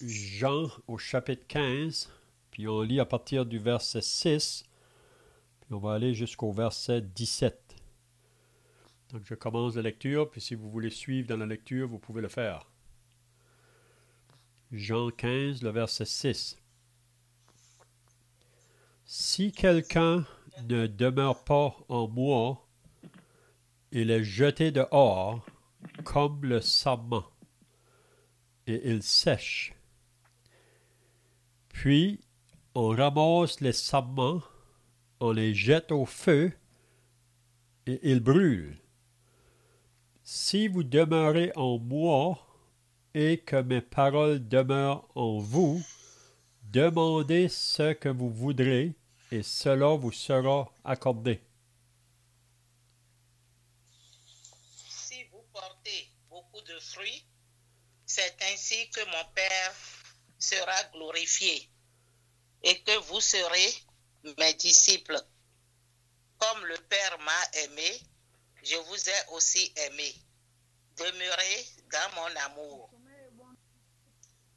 Jean au chapitre 15, puis on lit à partir du verset 6, puis on va aller jusqu'au verset 17. Donc je commence la lecture, puis si vous voulez suivre dans la lecture, vous pouvez le faire. Jean 15, le verset 6. Si quelqu'un ne demeure pas en moi, il est jeté dehors comme le sarment, et il sèche. Puis on ramasse les sarments, on les jette au feu, et ils brûlent. Si vous demeurez en moi, et que mes paroles demeurent en vous, demandez ce que vous voudrez, et cela vous sera accordé. Si vous portez beaucoup de fruits, c'est ainsi que mon Père sera glorifié, et que vous serez mes disciples. Comme le Père m'a aimé, je vous ai aussi aimé. Demeurez dans mon amour.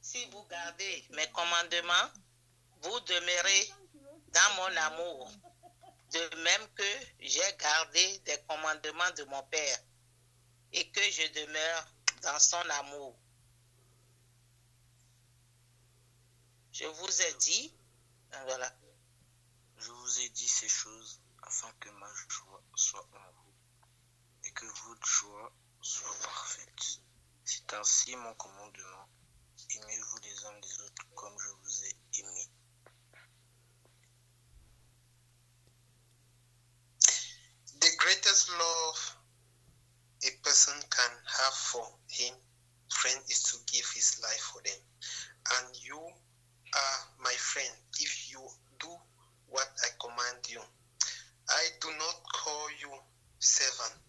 Si vous gardez mes commandements, vous demeurez dans mon amour, de même que j'ai gardé les commandements de mon Père et que je demeure dans son amour. Je vous ai dit, voilà. Je vous ai dit ces choses afin que ma joie soit en vous et que votre joie soit parfaite. C'est ainsi mon commandement. Aimez-vous les uns les autres comme je vous ai aimés. The greatest love a person can have for him friend is to give his life for them. And you are my friend if you do what I command you. I do not call you servant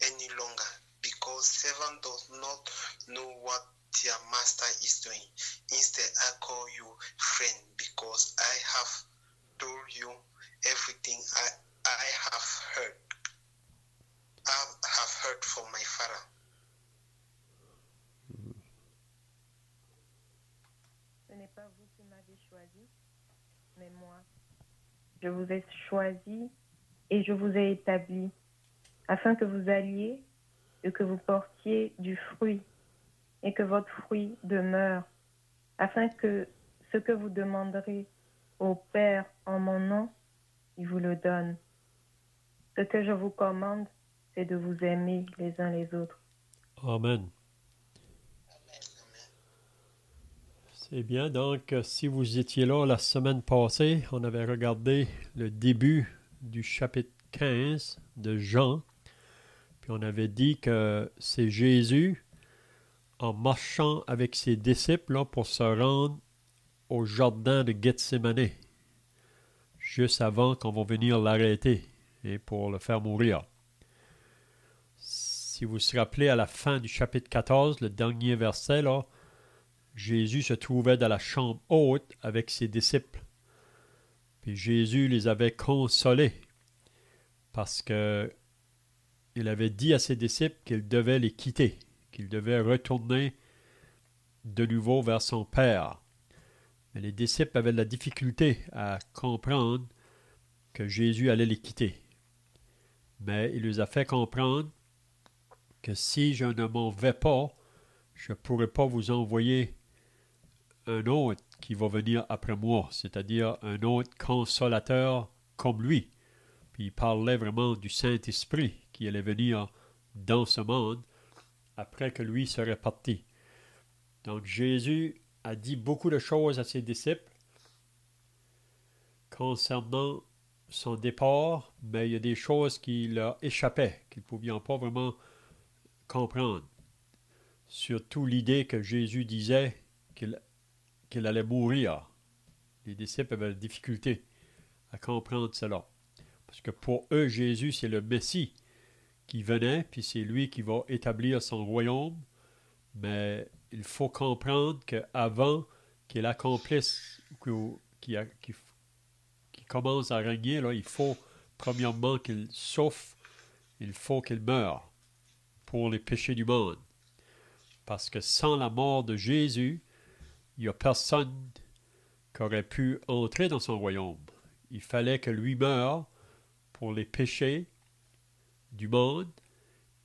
any longer, because servant does not know what their master is doing. Instead, I call you friend, because I have told you everything I have heard. I have heard from my Father. Ce n'est pas vous qui m'avez choisi, mais moi. Je vous ai choisi et je vous ai établi, afin que vous alliez et que vous portiez du fruit, et que votre fruit demeure, afin que ce que vous demanderez au Père en mon nom, il vous le donne. Ce que je vous commande, c'est de vous aimer les uns les autres. Amen. C'est bien, donc si vous étiez là la semaine passée, on avait regardé le début du chapitre 15 de Jean, puis on avait dit que c'est Jésus, en marchant avec ses disciples là, pour se rendre au jardin de Gethsémane, juste avant qu'on va venir l'arrêter et pour le faire mourir. Si vous vous rappelez à la fin du chapitre 14, le dernier verset, là, Jésus se trouvait dans la chambre haute avec ses disciples. Puis Jésus les avait consolés parce que il avait dit à ses disciples qu'il devait les quitter, qu'il devait retourner de nouveau vers son Père. Mais les disciples avaient de la difficulté à comprendre que Jésus allait les quitter. Mais il les a fait comprendre que si je ne m'en vais pas, je ne pourrai pas vous envoyer un autre qui va venir après moi, c'est-à-dire un autre consolateur comme lui. Puis il parlait vraiment du Saint-Esprit qui allait venir dans ce monde après que lui serait parti. Donc Jésus a dit beaucoup de choses à ses disciples concernant son départ, mais il y a des choses qui leur échappaient, qu'ils ne pouvaient pas vraiment comprendre. Surtout l'idée que Jésus disait qu'il allait mourir. Les disciples avaient des difficultés à comprendre cela. Parce que pour eux, Jésus, c'est le Messie qui venait, puis c'est lui qui va établir son royaume. Mais il faut comprendre qu'avant qu'il accomplisse, qu'il commence à régner, là, il faut premièrement qu'il souffre, il faut qu'il meure pour les péchés du monde. Parce que sans la mort de Jésus, il n'y a personne qui aurait pu entrer dans son royaume. Il fallait que lui meure pour les péchés du monde,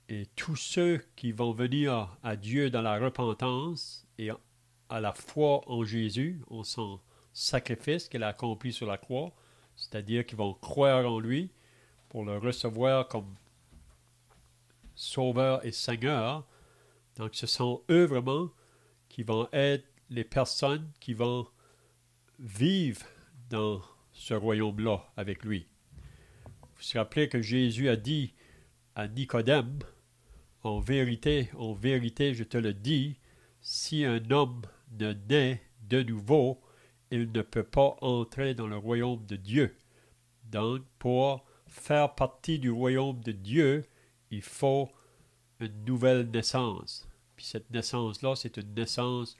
et tous ceux qui vont venir à Dieu dans la repentance et à la foi en Jésus, en son sacrifice qu'il a accompli sur la croix, c'est-à-dire qu'ils vont croire en lui pour le recevoir comme Sauveur et Seigneur. Donc ce sont eux vraiment qui vont être les personnes qui vont vivre dans ce royaume-là avec lui. Vous vous rappelez que Jésus a dit à Nicodème, en vérité, je te le dis, si un homme ne naît de nouveau, il ne peut pas entrer dans le royaume de Dieu. Donc, pour faire partie du royaume de Dieu, il faut une nouvelle naissance. Puis cette naissance-là, c'est une naissance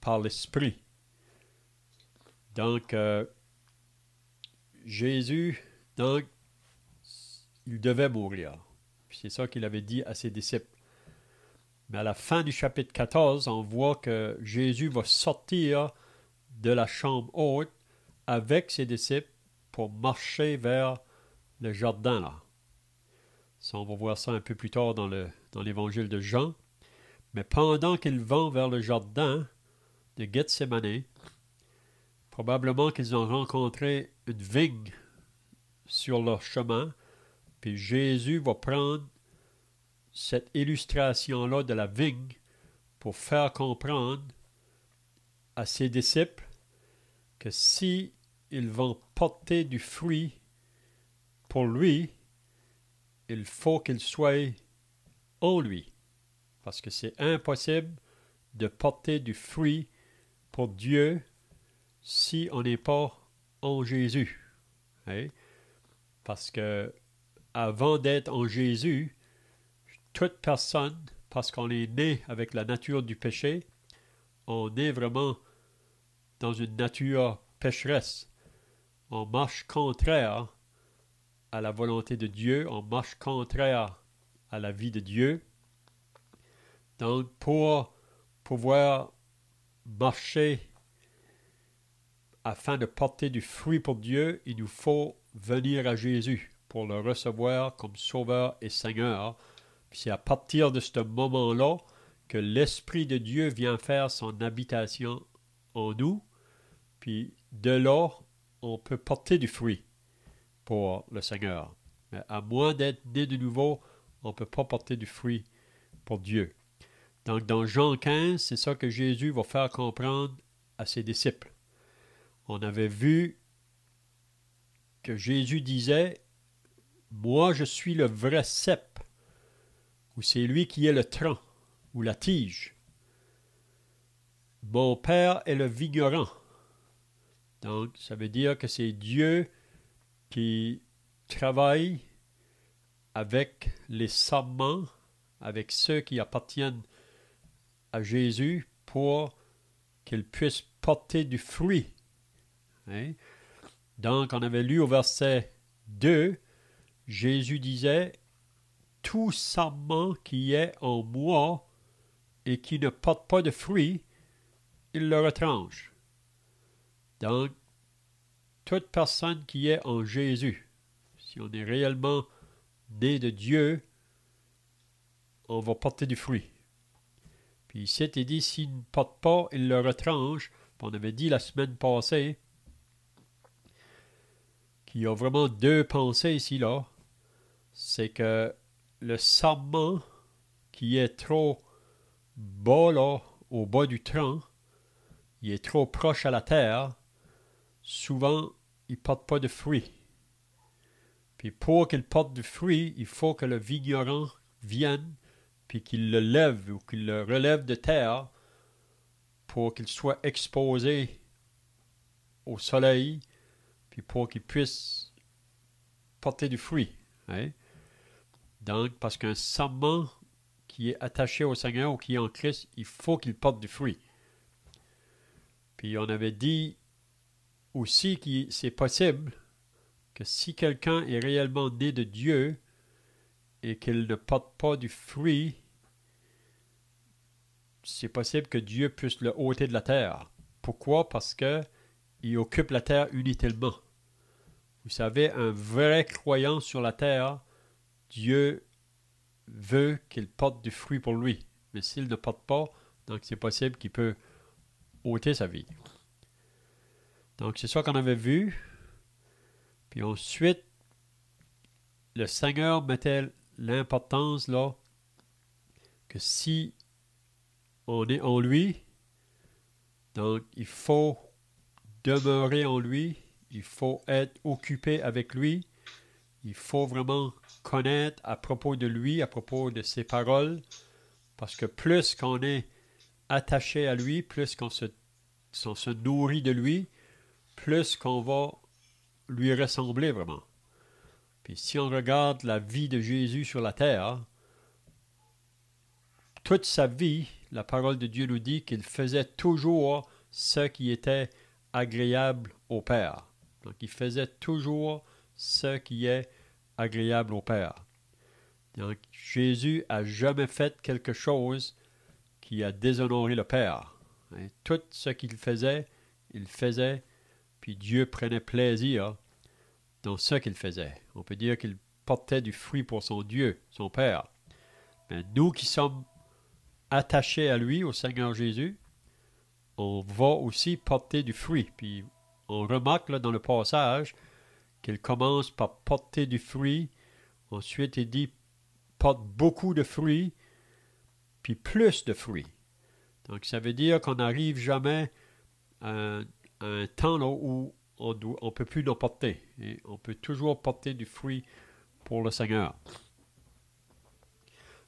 par l'Esprit. Donc, Jésus, donc, il devait mourir. Puis c'est ça qu'il avait dit à ses disciples. Mais à la fin du chapitre 14, on voit que Jésus va sortir de la chambre haute avec ses disciples pour marcher vers le jardin là. Ça, on va voir ça un peu plus tard dans l'évangile de Jean. Mais pendant qu'ils vont vers le jardin de Gethsémane, probablement qu'ils ont rencontré une vigne sur leur chemin, puis Jésus va prendre cette illustration-là de la vigne pour faire comprendre à ses disciples que si ils vont porter du fruit pour lui, il faut qu'il soit en lui. Parce que c'est impossible de porter du fruit pour Dieu si on n'est pas en Jésus. Hein? Parce que avant d'être en Jésus, toute personne, parce qu'on est né avec la nature du péché, on est vraiment dans une nature pécheresse. On marche contraire à la volonté de Dieu, on marche contraire à la vie de Dieu. Donc, pour pouvoir marcher afin de porter du fruit pour Dieu, il nous faut venir à Jésus pour le recevoir comme Sauveur et Seigneur. Puis c'est à partir de ce moment-là que l'Esprit de Dieu vient faire son habitation en nous. Puis de là, on peut porter du fruit pour le Seigneur. Mais à moins d'être né de nouveau, on ne peut pas porter du fruit pour Dieu. Donc dans Jean 15, c'est ça que Jésus va faire comprendre à ses disciples. On avait vu que Jésus disait « Moi, je suis le vrai cep », ou c'est lui qui est le tronc, ou la tige. Mon Père est le vigneron. Donc, ça veut dire que c'est Dieu qui travaille avec les sarments, avec ceux qui appartiennent à Jésus pour qu'ils puissent porter du fruit. Hein? Donc, on avait lu au verset 2, Jésus disait « Tout sarment qui est en moi et qui ne porte pas de fruit, il le retranche. » Donc, toute personne qui est en Jésus, si on est réellement né de Dieu, on va porter du fruit. Puis ici, il dit, s'il ne porte pas, il le retranche. Puis on avait dit la semaine passée qu'il y a vraiment deux pensées ici, là. C'est que le sarment qui est trop bas, là, au bas du tronc, il est trop proche à la terre, souvent, il ne porte pas de fruit. Puis pour qu'il porte du fruit, il faut que le vigneron vienne, puis qu'il le lève ou qu'il le relève de terre pour qu'il soit exposé au soleil, puis pour qu'il puisse porter du fruit. Hein? Donc, parce qu'un sarment qui est attaché au Seigneur ou qui est en Christ, il faut qu'il porte du fruit. Puis on avait dit aussi que c'est possible que si quelqu'un est réellement né de Dieu et qu'il ne porte pas du fruit, c'est possible que Dieu puisse le ôter de la terre. Pourquoi? Parce qu'il occupe la terre inutilement. Vous savez, un vrai croyant sur la terre, Dieu veut qu'il porte du fruit pour lui. Mais s'il ne porte pas, donc c'est possible qu'il peut ôter sa vie. Donc c'est ça qu'on avait vu. Puis ensuite, le Seigneur mettait l'importance là que si on est en lui, donc il faut demeurer en lui, il faut être occupé avec lui, il faut vraiment connaître à propos de lui, à propos de ses paroles, parce que plus qu'on est attaché à lui, plus qu'on se nourrit de lui, plus qu'on va lui ressembler vraiment. Puis si on regarde la vie de Jésus sur la terre, toute sa vie, la parole de Dieu nous dit qu'il faisait toujours ce qui était agréable au Père. Donc il faisait toujours ce qui est agréable au Père. Donc Jésus n'a jamais fait quelque chose qui a déshonoré le Père. Et tout ce qu'il faisait, puis Dieu prenait plaisir dans ce qu'il faisait. On peut dire qu'il portait du fruit pour son Dieu, son Père. Mais nous qui sommes attachés à lui, au Seigneur Jésus, on va aussi porter du fruit. Puis on remarque là, dans le passage qu'il commence par porter du fruit. Ensuite, il dit porte beaucoup de fruits, puis plus de fruits. Donc, ça veut dire qu'on n'arrive jamais à un temps là, où on ne peut plus en porter. Et on peut toujours porter du fruit pour le Seigneur.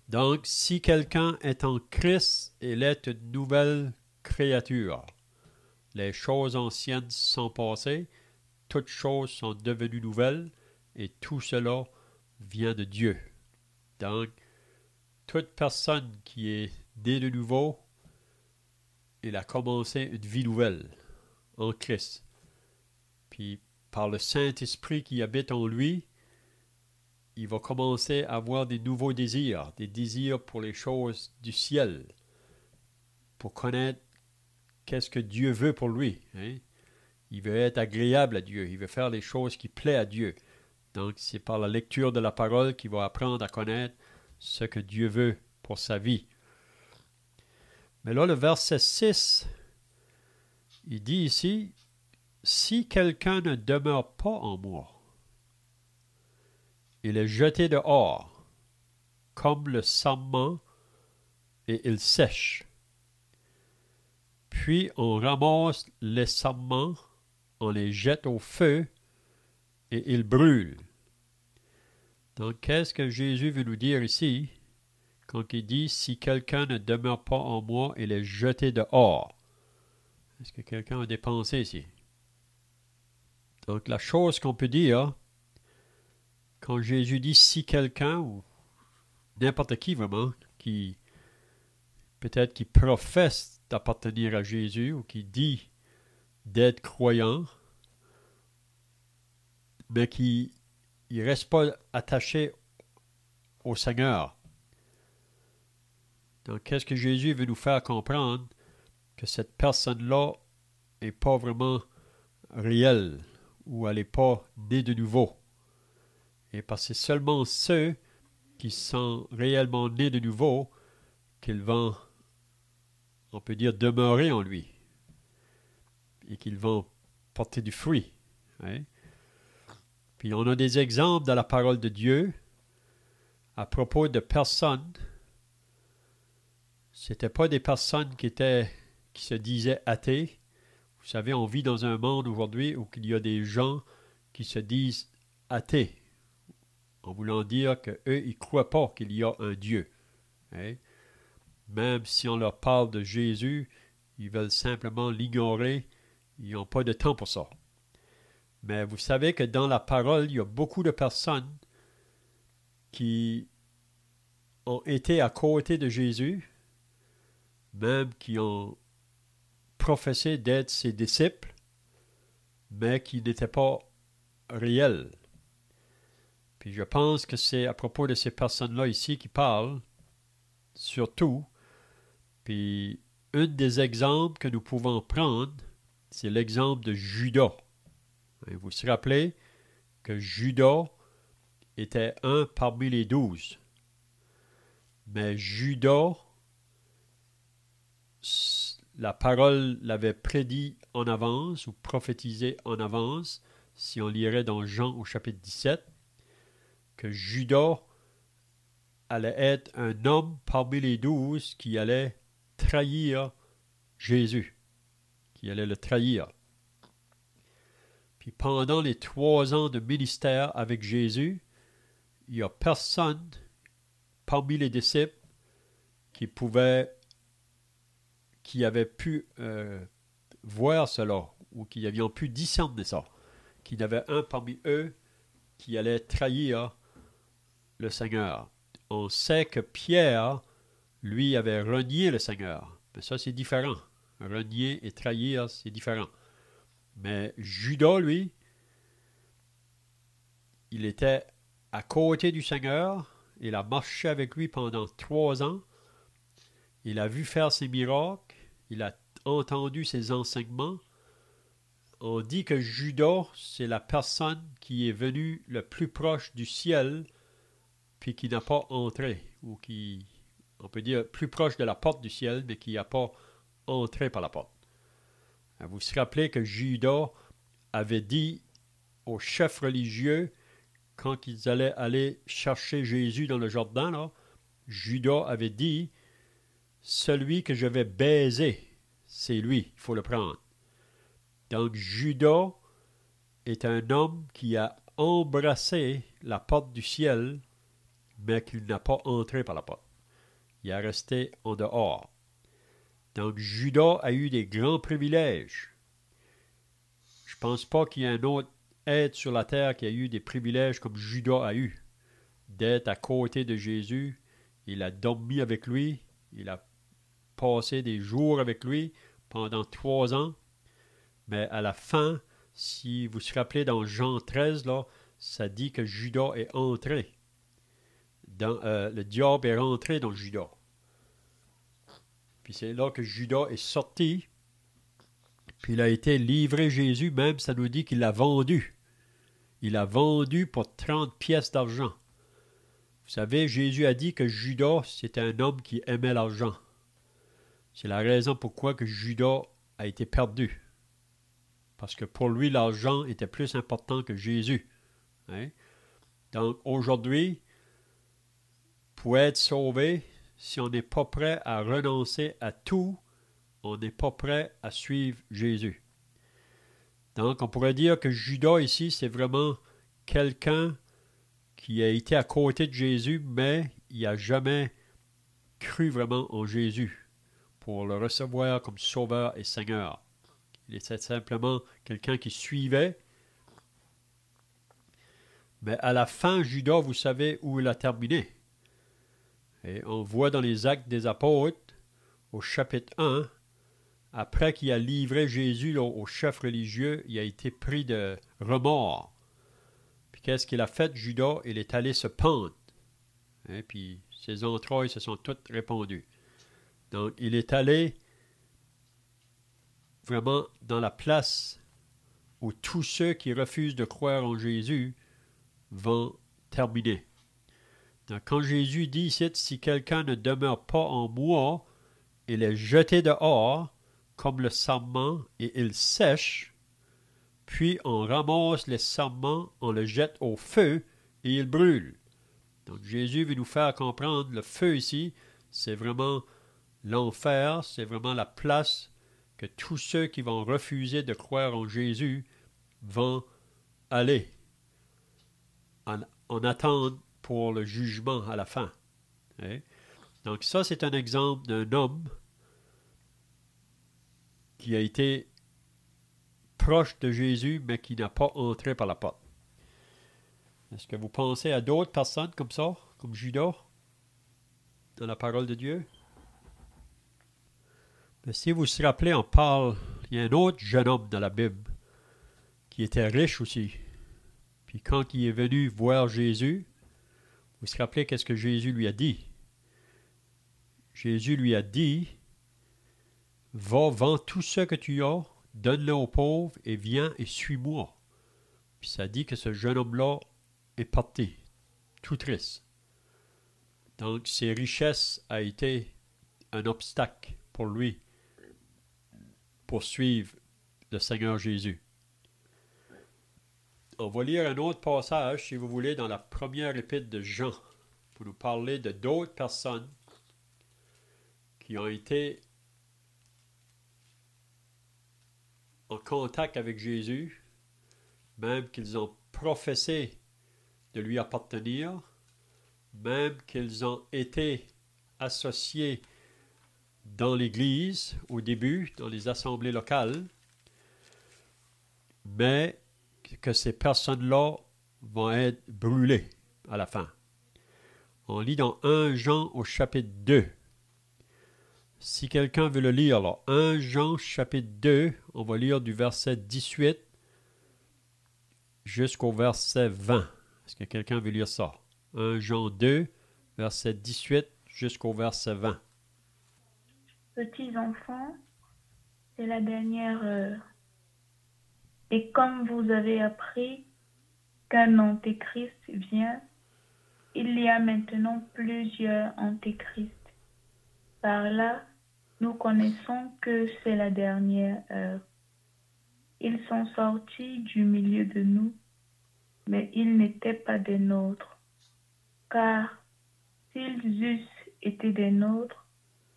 Donc, si quelqu'un est en Christ, il est une nouvelle créature. Les choses anciennes sont passées, toutes choses sont devenues nouvelles, et tout cela vient de Dieu. Donc, toute personne qui est née de nouveau, il a commencé une vie nouvelle en Christ. Puis, par le Saint-Esprit qui habite en lui, il va commencer à avoir des nouveaux désirs, des désirs pour les choses du ciel, pour connaître qu'est-ce que Dieu veut pour lui. Hein? Il veut être agréable à Dieu, il veut faire les choses qui plaisent à Dieu. Donc, c'est par la lecture de la parole qu'il va apprendre à connaître ce que Dieu veut pour sa vie. Mais là, le verset 6, il dit ici, « Si quelqu'un ne demeure pas en moi, il est jeté dehors, comme le sarment, et il sèche. Puis on ramasse les sarments, on les jette au feu, et ils brûlent. » Donc, qu'est-ce que Jésus veut nous dire ici, quand il dit « Si quelqu'un ne demeure pas en moi, il est jeté dehors ». Est-ce que quelqu'un a des pensées ici? Donc, la chose qu'on peut dire, quand Jésus dit « si quelqu'un » ou n'importe qui vraiment, qui peut-être qui professe d'appartenir à Jésus ou qui dit d'être croyant, mais qui ne reste pas attaché au Seigneur. Donc, qu'est-ce que Jésus veut nous faire comprendre? Que cette personne-là n'est pas vraiment réelle ou elle n'est pas née de nouveau. Et parce que c'est seulement ceux qui sont réellement nés de nouveau qu'ils vont, on peut dire, demeurer en lui et qu'ils vont porter du fruit. Hein? Puis on a des exemples dans la parole de Dieu à propos de personnes. C'était pas des personnes qui se disaient athées. Vous savez, on vit dans un monde aujourd'hui où il y a des gens qui se disent athées, en voulant dire qu'eux, ils ne croient pas qu'il y a un Dieu. Hein? Même si on leur parle de Jésus, ils veulent simplement l'ignorer. Ils n'ont pas de temps pour ça. Mais vous savez que dans la parole, il y a beaucoup de personnes qui ont été à côté de Jésus, même qui ont professé d'être ses disciples, mais qui n'étaient pas réels. Puis je pense que c'est à propos de ces personnes-là ici qui parlent, surtout. Puis un des exemples que nous pouvons prendre, c'est l'exemple de Judas. Vous vous rappelez que Judas était un parmi les 12. Mais Judas, la parole l'avait prédit en avance ou prophétisé en avance, si on lirait dans Jean au chapitre 17, que Judas allait être un homme parmi les 12 qui allait trahir Jésus, qui allait le trahir. Puis pendant les 3 ans de ministère avec Jésus, il n'y a personne parmi les disciples qui avait pu voir cela, ou qui avaient pu discerner ça, qu'il y avait un parmi eux qui allait trahir le Seigneur. On sait que Pierre, lui, avait renié le Seigneur. Mais ça, c'est différent. Renier et trahir, c'est différent. Mais Judas, lui, il était à côté du Seigneur. Il a marché avec lui pendant 3 ans. Il a vu faire ses miracles. Il a entendu ses enseignements. On dit que Judas, c'est la personne qui est venue le plus proche du ciel, puis qui n'a pas entré, ou qui, on peut dire, plus proche de la porte du ciel, mais qui n'a pas entré par la porte. Vous vous rappelez que Judas avait dit aux chefs religieux, quand ils allaient aller chercher Jésus dans le Jourdain, là, Judas avait dit, « Celui que je vais baiser, c'est lui, il faut le prendre. » Donc Judas est un homme qui a embrassé la porte du ciel, mais qu'il n'a pas entré par la porte. Il est resté en dehors. Donc Judas a eu des grands privilèges. Je ne pense pas qu'il y ait un autre être sur la terre qui a eu des privilèges comme Judas a eu. D'être à côté de Jésus, il a dormi avec lui, il a passé des jours avec lui pendant 3 ans. Mais à la fin, si vous vous rappelez dans Jean 13, là, ça dit que Judas est entré. Le diable est rentré dans Judas. Puis c'est là que Judas est sorti. Puis il a été livré Jésus, même ça nous dit qu'il l'a vendu. Il l'a vendu pour 30 pièces d'argent. Vous savez, Jésus a dit que Judas, c'était un homme qui aimait l'argent. C'est la raison pourquoi que Judas a été perdu. Parce que pour lui, l'argent était plus important que Jésus. Hein? Donc aujourd'hui, pour être sauvé, si on n'est pas prêt à renoncer à tout, on n'est pas prêt à suivre Jésus. Donc, on pourrait dire que Judas ici, c'est vraiment quelqu'un qui a été à côté de Jésus, mais il n'a jamais cru vraiment en Jésus pour le recevoir comme sauveur et Seigneur. Il était simplement quelqu'un qui suivait. Mais à la fin, Judas, vous savez où il a terminé. Et on voit dans les Actes des Apôtres, au chapitre 1, après qu'il a livré Jésus là, aux chefs religieux, il a été pris de remords. Puis qu'est-ce qu'il a fait, Judas? Il est allé se pendre. Et puis ses entrailles se sont toutes répandues. Donc il est allé vraiment dans la place où tous ceux qui refusent de croire en Jésus vont terminer. Donc, quand Jésus dit ici, si quelqu'un ne demeure pas en moi, il est jeté dehors comme le sarment et il sèche, puis on ramasse les sarments, on le jette au feu et il brûle. Donc Jésus veut nous faire comprendre, le feu ici, c'est vraiment l'enfer, c'est vraiment la place que tous ceux qui vont refuser de croire en Jésus vont aller en attente pour le jugement à la fin. Okay? Donc ça, c'est un exemple d'un homme qui a été proche de Jésus, mais qui n'a pas entré par la porte. Est-ce que vous pensez à d'autres personnes comme ça, comme Judas, dans la parole de Dieu? Mais si vous vous rappelez, on parle, il y a un autre jeune homme dans la Bible qui était riche aussi. Puis quand il est venu voir Jésus, vous vous rappelez qu'est-ce que Jésus lui a dit? Jésus lui a dit, Va, vends tout ce que tu as, donne-le aux pauvres et viens et suis-moi. Puis ça dit que ce jeune homme-là est parti, tout triste. Donc, ses richesses a été un obstacle pour lui pour suivre le Seigneur Jésus. On va lire un autre passage, si vous voulez, dans la première épître de Jean, pour nous parler de d'autres personnes qui ont été en contact avec Jésus, même qu'ils ont professé de lui appartenir, même qu'ils ont été associés dans l'Église au début, dans les assemblées locales, mais que ces personnes-là vont être brûlées à la fin. On lit dans 1 Jean au chapitre 2. Si quelqu'un veut le lire, alors 1 Jean chapitre 2, on va lire du verset 18 jusqu'au verset 20. Est-ce que quelqu'un veut lire ça? 1 Jean 2, verset 18 jusqu'au verset 20. Petits enfants, c'est la dernière heure. Et comme vous avez appris qu'un antéchrist vient, il y a maintenant plusieurs antéchrists. Par là, nous connaissons que c'est la dernière heure. Ils sont sortis du milieu de nous, mais ils n'étaient pas des nôtres. Car s'ils eussent été des nôtres,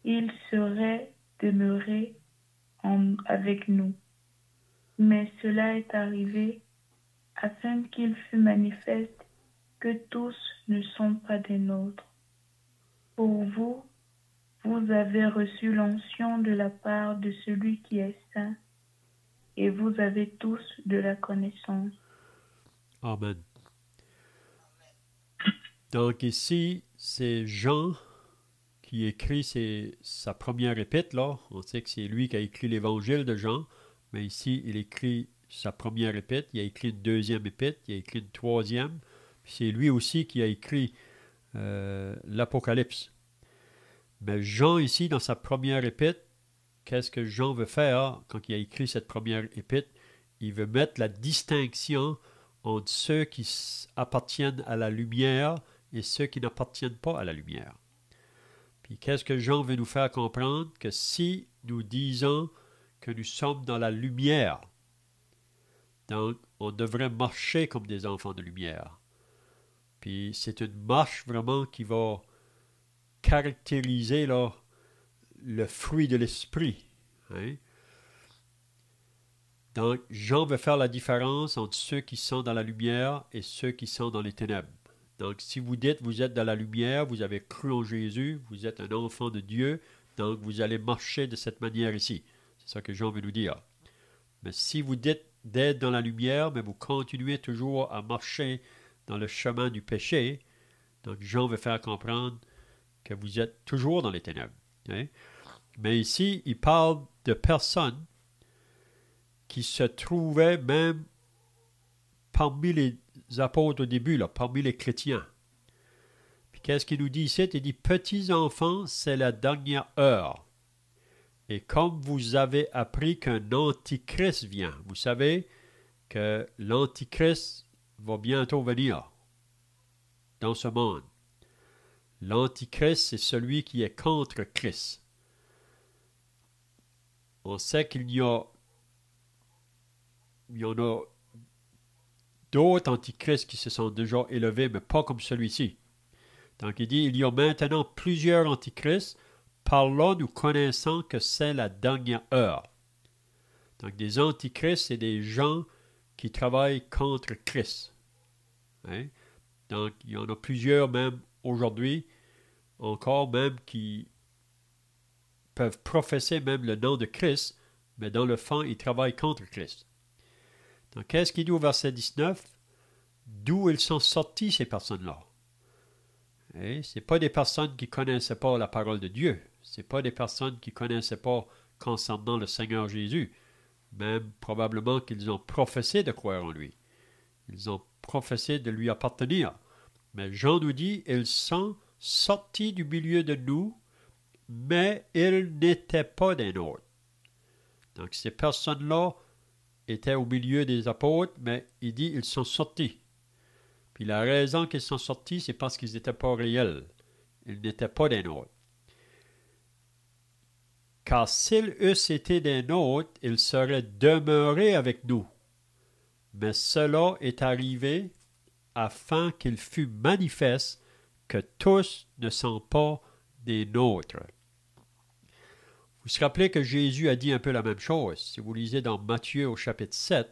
ils seraient demeurés avec nous. Mais cela est arrivé afin qu'il fût manifeste que tous ne sont pas des nôtres. Pour vous, vous avez reçu l'onction de la part de celui qui est saint, et vous avez tous de la connaissance. Amen. Donc ici, c'est Jean qui écrit sa première épître, là. On sait que c'est lui qui a écrit l'évangile de Jean, mais ici, il écrit sa première épître, il a écrit une deuxième épître, il a écrit une troisième, puis c'est lui aussi qui a écrit l'Apocalypse. Mais Jean, ici, dans sa première épître, qu'est-ce que Jean veut faire quand il a écrit cette première épître? Il veut mettre la distinction entre ceux qui appartiennent à la lumière et ceux qui n'appartiennent pas à la lumière. Puis qu'est-ce que Jean veut nous faire comprendre? Que si nous disons que nous sommes dans la lumière, donc on devrait marcher comme des enfants de lumière. Puis c'est une marche vraiment qui va caractériser là, le fruit de l'esprit. Hein? Donc Jean veut faire la différence entre ceux qui sont dans la lumière et ceux qui sont dans les ténèbres. Donc si vous dites vous êtes dans la lumière, vous avez cru en Jésus, vous êtes un enfant de Dieu, donc vous allez marcher de cette manière ici. C'est ça que Jean veut nous dire. Mais si vous dites d'être dans la lumière, mais vous continuez toujours à marcher dans le chemin du péché, donc Jean veut faire comprendre que vous êtes toujours dans les ténèbres. Hein? Mais ici, il parle de personnes qui se trouvaient même parmi les apôtres au début, là, parmi les chrétiens. Puis qu'est-ce qu'il nous dit ici? Il dit, petits enfants, c'est la dernière heure. Et comme vous avez appris qu'un antichrist vient, vous savez que l'antichrist va bientôt venir dans ce monde. L'antichrist, c'est celui qui est contre Christ. On sait qu'il y en a d'autres antichrists qui se sont déjà élevés, mais pas comme celui-ci. Donc il dit, il y a maintenant plusieurs antichrists. Par là, nous connaissons que c'est la dernière heure. Donc, des antichrists, c'est des gens qui travaillent contre Christ. Hein? Donc, il y en a plusieurs même aujourd'hui, encore même qui peuvent professer même le nom de Christ, mais dans le fond, ils travaillent contre Christ. Donc, qu'est-ce qu'il dit au verset 19? D'où ils sont sortis, ces personnes-là? Ce n'est pas des personnes qui ne connaissaient pas la parole de Dieu. Ce n'est pas des personnes qui ne connaissaient pas concernant le Seigneur Jésus. Même probablement qu'ils ont professé de croire en lui. Ils ont professé de lui appartenir. Mais Jean nous dit, ils sont sortis du milieu de nous, mais ils n'étaient pas des nôtres. Donc ces personnes-là étaient au milieu des apôtres, mais il dit ils sont sortis. Puis la raison qu'ils sont sortis, c'est parce qu'ils n'étaient pas réels. Ils n'étaient pas des nôtres. Car s'ils eussent été des nôtres, ils seraient demeurés avec nous. Mais cela est arrivé afin qu'il fût manifeste que tous ne sont pas des nôtres. Vous vous rappelez que Jésus a dit un peu la même chose. Si vous lisez dans Matthieu au chapitre 7,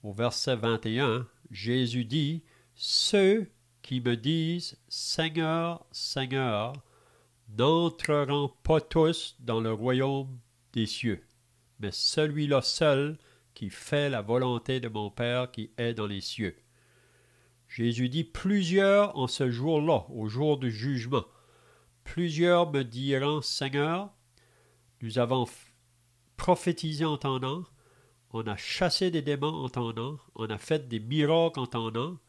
au verset 21, Jésus dit « Ceux qui me disent « Seigneur, Seigneur », n'entreront pas tous dans le royaume des cieux, mais celui-là seul qui fait la volonté de mon Père qui est dans les cieux. » Jésus dit « Plusieurs en ce jour-là, au jour du jugement, plusieurs me diront « Seigneur, nous avons prophétisé en ton nom, on a chassé des démons en ton nom, on a fait des miracles en ton nom. »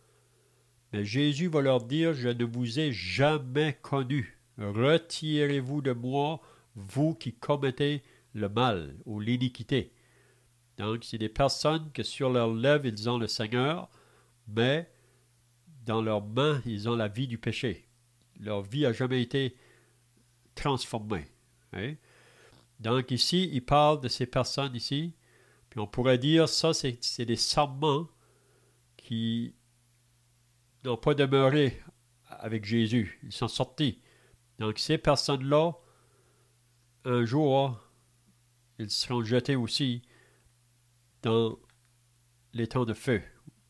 Mais Jésus va leur dire « Je ne vous ai jamais connu. Retirez-vous de moi, vous qui commettez le mal ou l'iniquité. » Donc, c'est des personnes que sur leurs lèvres, ils ont le Seigneur, mais dans leurs mains, ils ont la vie du péché. Leur vie n'a jamais été transformée. Hein? Donc ici, il parle de ces personnes ici, puis on pourrait dire, ça, c'est des serments qui n'ont pas demeuré avec Jésus. Ils sont sortis. Donc ces personnes-là, un jour, ils seront jetés aussi dans les temps de feu,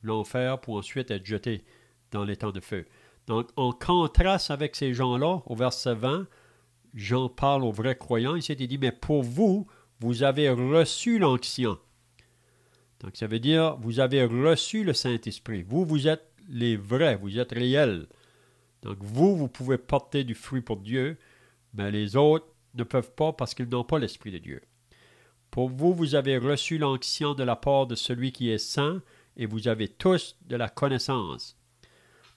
l'enfer, pour ensuite être jetés dans les temps de feu. Donc en contraste avec ces gens-là, au verset 20, Jean parle aux vrais croyants, il s'est dit, mais pour vous, vous avez reçu l'onction. Donc ça veut dire, vous avez reçu le Saint-Esprit. Vous, vous êtes les vrais, vous êtes réels. Donc vous pouvez porter du fruit pour Dieu, mais les autres ne peuvent pas parce qu'ils n'ont pas l'Esprit de Dieu. Pour vous, vous avez reçu l'onction de la part de celui qui est saint, et vous avez tous de la connaissance.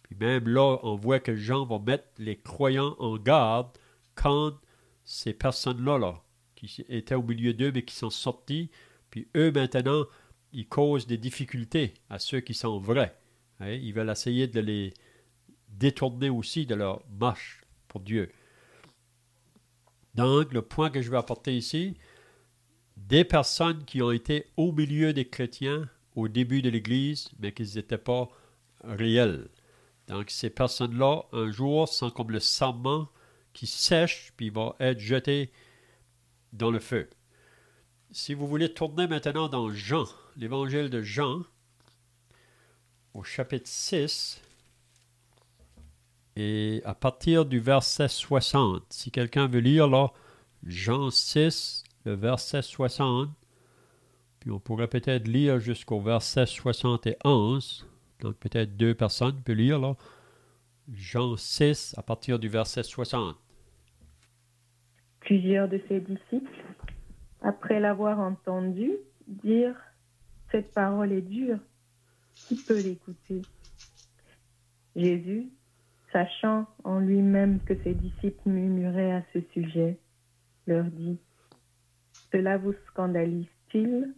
Puis même là, on voit que Jean va mettre les croyants en garde quand ces personnes-là, qui étaient au milieu d'eux, mais qui sont sortis, puis eux, maintenant, ils causent des difficultés à ceux qui sont vrais. Hein? Ils veulent essayer de les détourner aussi de leur marche pour Dieu. Donc, le point que je vais apporter ici, des personnes qui ont été au milieu des chrétiens au début de l'Église, mais qui n'étaient pas réels. Donc, ces personnes-là, un jour, sont comme le sarment qui sèche, puis va être jeté dans le feu. Si vous voulez tourner maintenant dans Jean, l'évangile de Jean, au chapitre 6, et à partir du verset 60, si quelqu'un veut lire là, Jean 6, le verset 60, puis on pourrait peut-être lire jusqu'au verset 71, donc peut-être 2 personnes peuvent lire là, Jean 6, à partir du verset 60. Plusieurs de ses disciples, après l'avoir entendu, dirent « Cette parole est dure, qui peut l'écouter ?» Jésus, sachant en lui-même que ses disciples murmuraient à ce sujet, leur dit « Cela vous scandalise-t-il?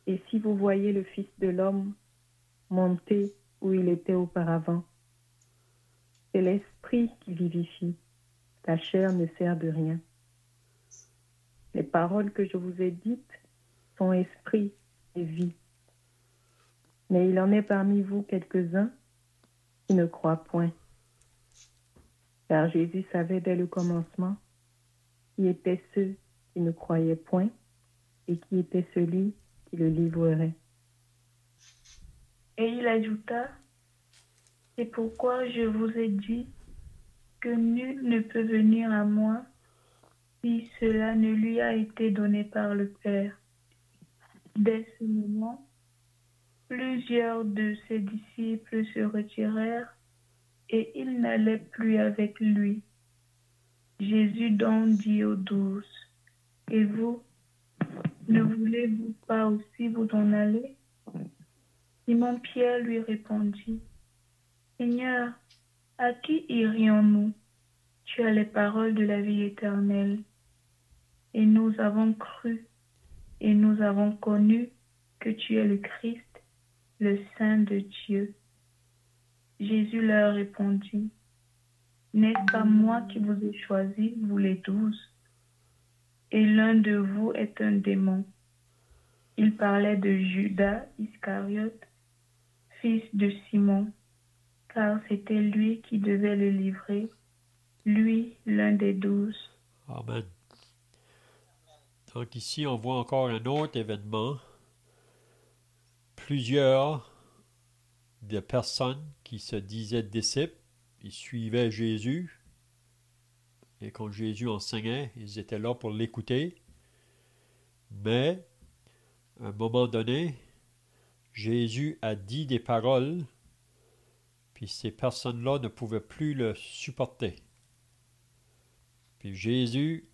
Et si vous voyez le Fils de l'homme monter où il était auparavant, c'est l'esprit qui vivifie, la chair ne sert de rien. Les paroles que je vous ai dites sont esprit et vie. Mais il en est parmi vous quelques-uns qui ne croient point. Car Jésus savait dès le commencement qui étaient ceux qui ne croyaient point et qui était celui qui le livrerait. Et il ajouta, c'est pourquoi je vous ai dit que nul ne peut venir à moi si cela ne lui a été donné par le Père. Dès ce moment, plusieurs de ses disciples se retirèrent et ils n'allaient plus avec lui. Jésus donc dit aux 12, « Et vous, ne voulez-vous pas aussi vous en aller ?» Simon-Pierre lui répondit, « Seigneur, à qui irions-nous? Tu as les paroles de la vie éternelle. Et nous avons cru et nous avons connu que tu es le Christ, le Saint de Dieu. Jésus leur répondit, n'est-ce pas moi qui vous ai choisis, vous les 12, et l'un de vous est un démon. Il parlait de Judas Iscariote, fils de Simon, car c'était lui qui devait le livrer, lui, l'un des 12. Amen. Donc ici, on voit encore un autre événement. Plusieurs de personnes qui se disaient disciples, ils suivaient Jésus, et quand Jésus enseignait, ils étaient là pour l'écouter. Mais, à un moment donné, Jésus a dit des paroles, puis ces personnes-là ne pouvaient plus le supporter. Puis Jésus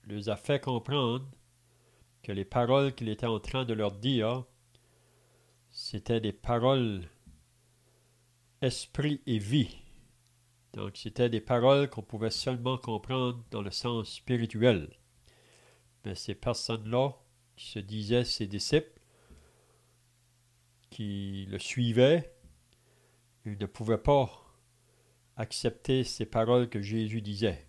leur a fait comprendre que les paroles qu'il était en train de leur dire, c'était des paroles esprit et vie. Donc, c'était des paroles qu'on pouvait seulement comprendre dans le sens spirituel. Mais ces personnes-là, qui se disaient ses disciples, qui le suivaient, ils ne pouvaient pas accepter ces paroles que Jésus disait.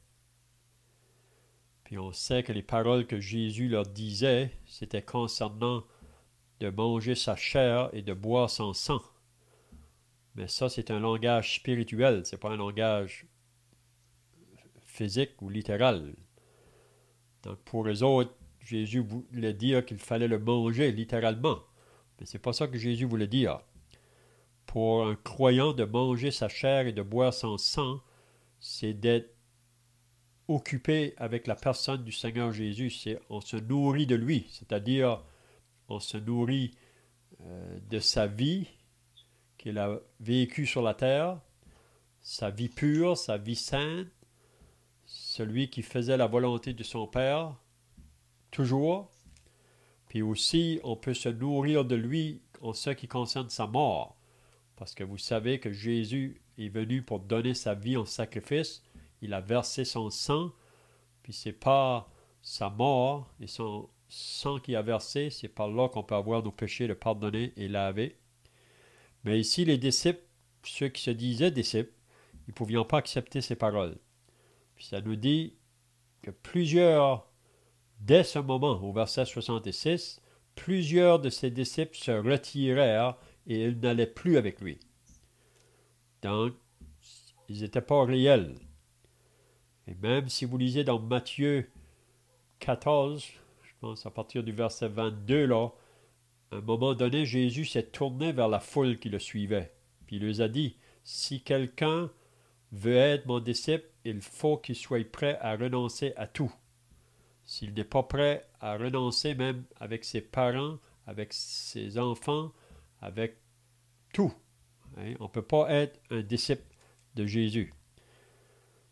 Puis on sait que les paroles que Jésus leur disait, c'était concernant de manger sa chair et de boire son sang. Mais ça, c'est un langage spirituel, c'est pas un langage physique ou littéral. Donc pour eux autres, Jésus voulait dire qu'il fallait le manger littéralement. Mais c'est pas ça que Jésus voulait dire. Pour un croyant, de manger sa chair et de boire son sang, c'est d'être occupé avec la personne du Seigneur Jésus. On se nourrit de lui, c'est-à-dire on se nourrit de sa vie qu'il a vécue sur la terre, sa vie pure, sa vie sainte, celui qui faisait la volonté de son Père, toujours. Puis aussi, on peut se nourrir de lui en ce qui concerne sa mort. Parce que vous savez que Jésus est venu pour donner sa vie en sacrifice. Il a versé son sang. Puis c'est par sa mort et son sang qu'il a versé, c'est par là qu'on peut avoir nos péchés de pardonnés et lavés. Mais ici, les disciples, ceux qui se disaient disciples, ils ne pouvaient pas accepter ces paroles. Puis ça nous dit que plusieurs, dès ce moment, au verset 66, plusieurs de ses disciples se retirèrent et ils n'allaient plus avec lui. Donc, ils n'étaient pas réels. Et même si vous lisez dans Matthieu 14, je pense à partir du verset 22, là, à un moment donné, Jésus s'est tourné vers la foule qui le suivait. Puis il leur a dit, si quelqu'un veut être mon disciple, il faut qu'il soit prêt à renoncer à tout. S'il n'est pas prêt à renoncer même avec ses parents, avec ses enfants, avec tout. Hein? On ne peut pas être un disciple de Jésus.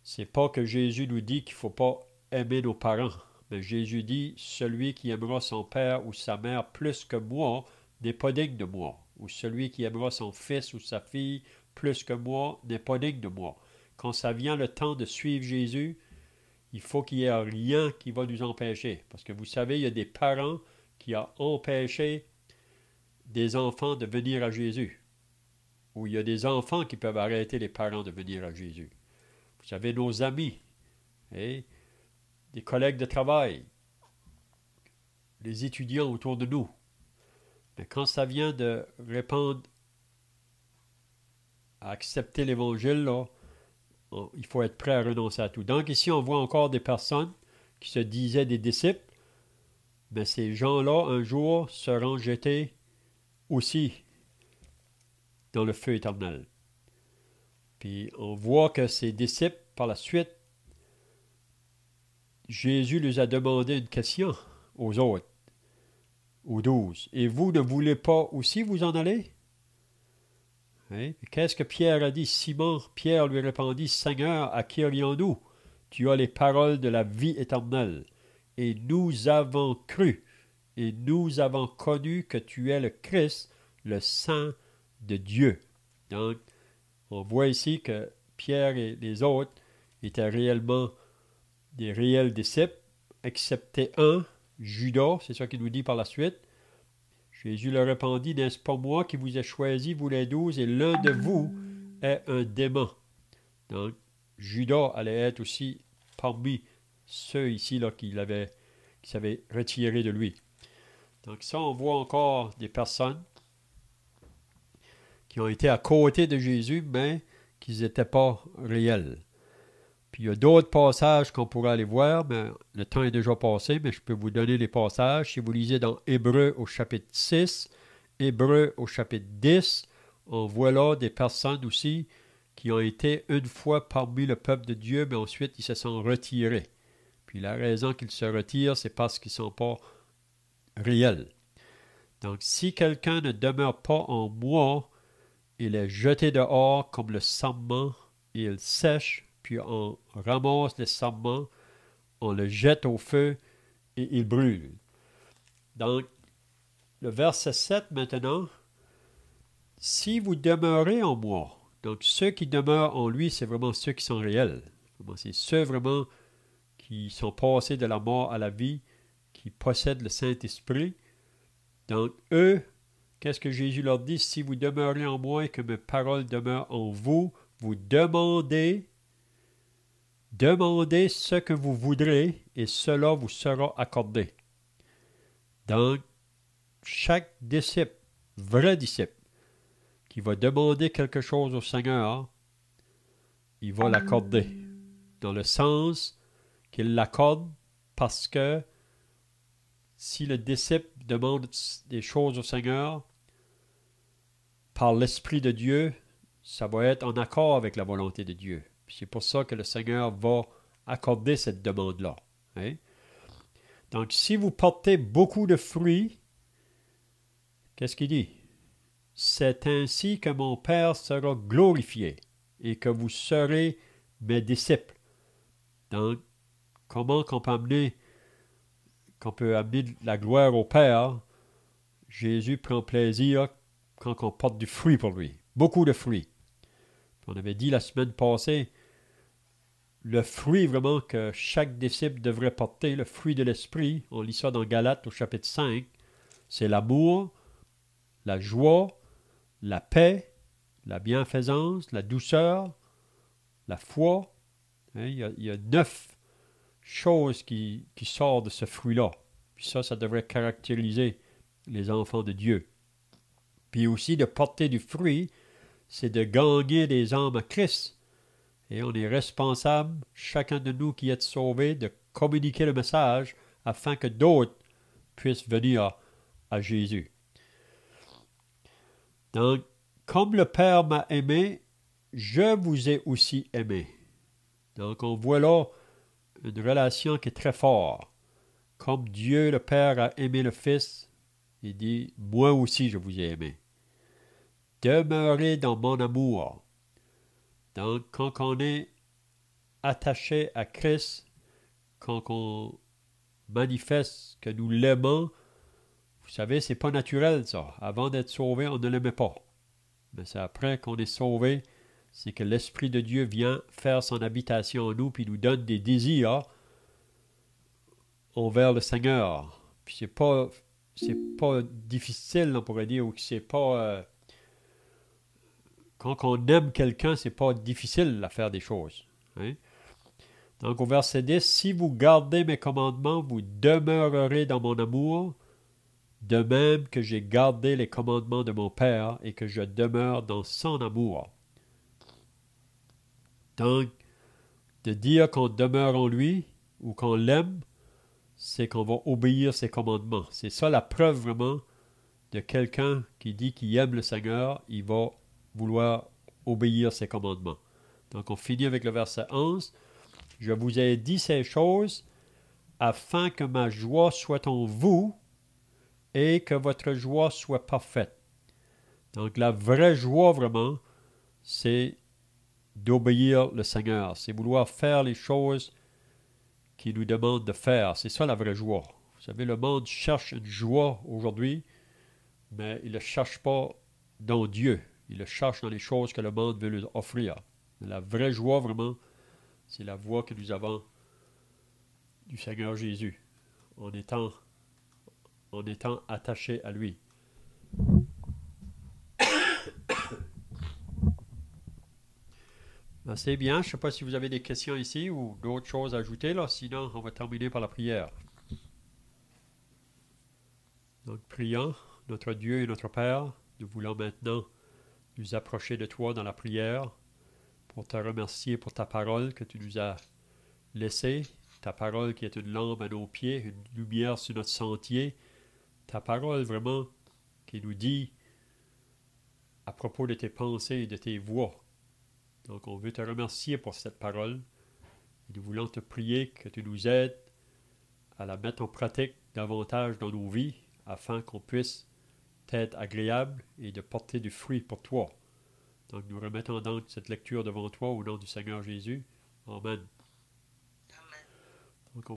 C'est pas que Jésus nous dit qu'il ne faut pas aimer nos parents. Mais Jésus dit, celui qui aimera son père ou sa mère plus que moi n'est pas digne de moi. Ou celui qui aimera son fils ou sa fille plus que moi n'est pas digne de moi. Quand ça vient le temps de suivre Jésus, il faut qu'il n'y ait rien qui va nous empêcher. Parce que vous savez, il y a des parents qui ont empêché des enfants de venir à Jésus. Ou il y a des enfants qui peuvent arrêter les parents de venir à Jésus. Vous savez, nos amis, des collègues de travail, les étudiants autour de nous. Mais quand ça vient de répondre à accepter l'Évangile, là, il faut être prêt à renoncer à tout. Donc ici, on voit encore des personnes qui se disaient des disciples, mais ces gens-là, un jour, seront jetés aussi dans le feu éternel. Puis on voit que ces disciples, par la suite, Jésus les a demandé une question aux autres, aux 12. Et vous ne voulez pas aussi vous en aller? Hein? Qu'est-ce que Pierre a dit? Simon, Pierre lui répondit, Seigneur, à qui irions-nous? Tu as les paroles de la vie éternelle. Et nous avons cru, et nous avons connu que tu es le Christ, le Saint de Dieu. Donc, on voit ici que Pierre et les autres étaient réellement des réels disciples, excepté un, Judas, c'est ça qu'il nous dit par la suite. Jésus leur répondit, n'est-ce pas moi qui vous ai choisi, vous les 12, et l'un de vous est un démon. Donc, Judas allait être aussi parmi ceux ici là, qui s'avaient retiré de lui. Donc ça, on voit encore des personnes qui ont été à côté de Jésus, mais qui n'étaient pas réels. Puis il y a d'autres passages qu'on pourrait aller voir, mais le temps est déjà passé, mais je peux vous donner les passages. Si vous lisez dans Hébreux au chapitre 6, Hébreux au chapitre 10, on voit là des personnes aussi qui ont été une fois parmi le peuple de Dieu, mais ensuite ils se sont retirés. Puis la raison qu'ils se retirent, c'est parce qu'ils ne sont pas réels. Donc si quelqu'un ne demeure pas en moi, il est jeté dehors comme le sarment, et il sèche, puis on ramasse le sarment, on le jette au feu, et il brûle. Donc, le verset 7 maintenant, « Si vous demeurez en moi », donc ceux qui demeurent en lui, c'est vraiment ceux qui sont réels. C'est ceux vraiment qui sont passés de la mort à la vie, qui possèdent le Saint-Esprit. Donc, eux, qu'est-ce que Jésus leur dit? Si vous demeurez en moi et que mes paroles demeurent en vous, vous demandez ce que vous voudrez et cela vous sera accordé. Donc, chaque disciple, vrai disciple, qui va demander quelque chose au Seigneur, il va l'accorder. Dans le sens qu'il l'accorde parce que si le disciple demande des choses au Seigneur, par l'Esprit de Dieu, ça va être en accord avec la volonté de Dieu. C'est pour ça que le Seigneur va accorder cette demande-là. Hein? Donc, si vous portez beaucoup de fruits, qu'est-ce qu'il dit? C'est ainsi que mon Père sera glorifié et que vous serez mes disciples. Donc, comment qu'on peut amener la gloire au Père? Jésus prend plaisir quand on porte du fruit pour lui. Beaucoup de fruits. On avait dit la semaine passée, le fruit vraiment que chaque disciple devrait porter, le fruit de l'esprit, on lit ça dans Galates au chapitre 5, c'est l'amour, la joie, la paix, la bienfaisance, la douceur, la foi. Hein, il y a 9 choses qui sortent de ce fruit-là. Puis ça devrait caractériser les enfants de Dieu. Puis aussi de porter du fruit, c'est de gagner des âmes à Christ. Et on est responsable, chacun de nous qui est sauvé, de communiquer le message afin que d'autres puissent venir à Jésus. Donc, comme le Père m'a aimé, je vous ai aussi aimé. Donc, on voit là une relation qui est très forte. Comme Dieu, le Père, a aimé le Fils, il dit, moi aussi je vous ai aimé. Demeurez dans mon amour. Donc, quand on est attaché à Christ, quand on manifeste que nous l'aimons, vous savez, c'est pas naturel ça. Avant d'être sauvé, on ne l'aimait pas. Mais c'est après qu'on est sauvé, c'est que l'Esprit de Dieu vient faire son habitation en nous, puis nous donne des désirs envers le Seigneur. Puis c'est pas difficile, on pourrait dire, ou que c'est pas... quand on aime quelqu'un, c'est pas difficile à faire des choses. Hein? Donc au verset 10, « Si vous gardez mes commandements, vous demeurerez dans mon amour, de même que j'ai gardé les commandements de mon Père et que je demeure dans son amour. » Donc, de dire qu'on demeure en lui ou qu'on l'aime, c'est qu'on va obéir ses commandements. C'est ça la preuve vraiment de quelqu'un qui dit qu'il aime le Seigneur, il va vouloir obéir ses commandements. Donc, on finit avec le verset 11. « Je vous ai dit ces choses afin que ma joie soit en vous et que votre joie soit parfaite. » Donc, la vraie joie, vraiment, c'est d'obéir le Seigneur. C'est vouloir faire les choses qu'il nous demande de faire. C'est ça la vraie joie. Vous savez, le monde cherche une joie aujourd'hui, mais il ne le cherche pas dans Dieu. Il le cherche dans les choses que le monde veut lui offrir. Mais la vraie joie, vraiment, c'est la voie que nous avons du Seigneur Jésus. En étant en étant attaché à lui. Ben, c'est bien. Je ne sais pas si vous avez des questions ici ou d'autres choses à ajouter. Là. Sinon, on va terminer par la prière. Donc, prions, notre Dieu et notre Père, nous voulons maintenant nous approcher de toi dans la prière pour te remercier pour ta parole que tu nous as laissée, ta parole qui est une lampe à nos pieds, une lumière sur notre sentier, ta parole vraiment qui nous dit à propos de tes pensées et de tes voies. Donc, on veut te remercier pour cette parole et nous voulons te prier que tu nous aides à la mettre en pratique davantage dans nos vies afin qu'on puisse être agréable et de porter du fruit pour toi. Donc, nous remettons donc cette lecture devant toi au nom du Seigneur Jésus. Amen. Amen. Donc,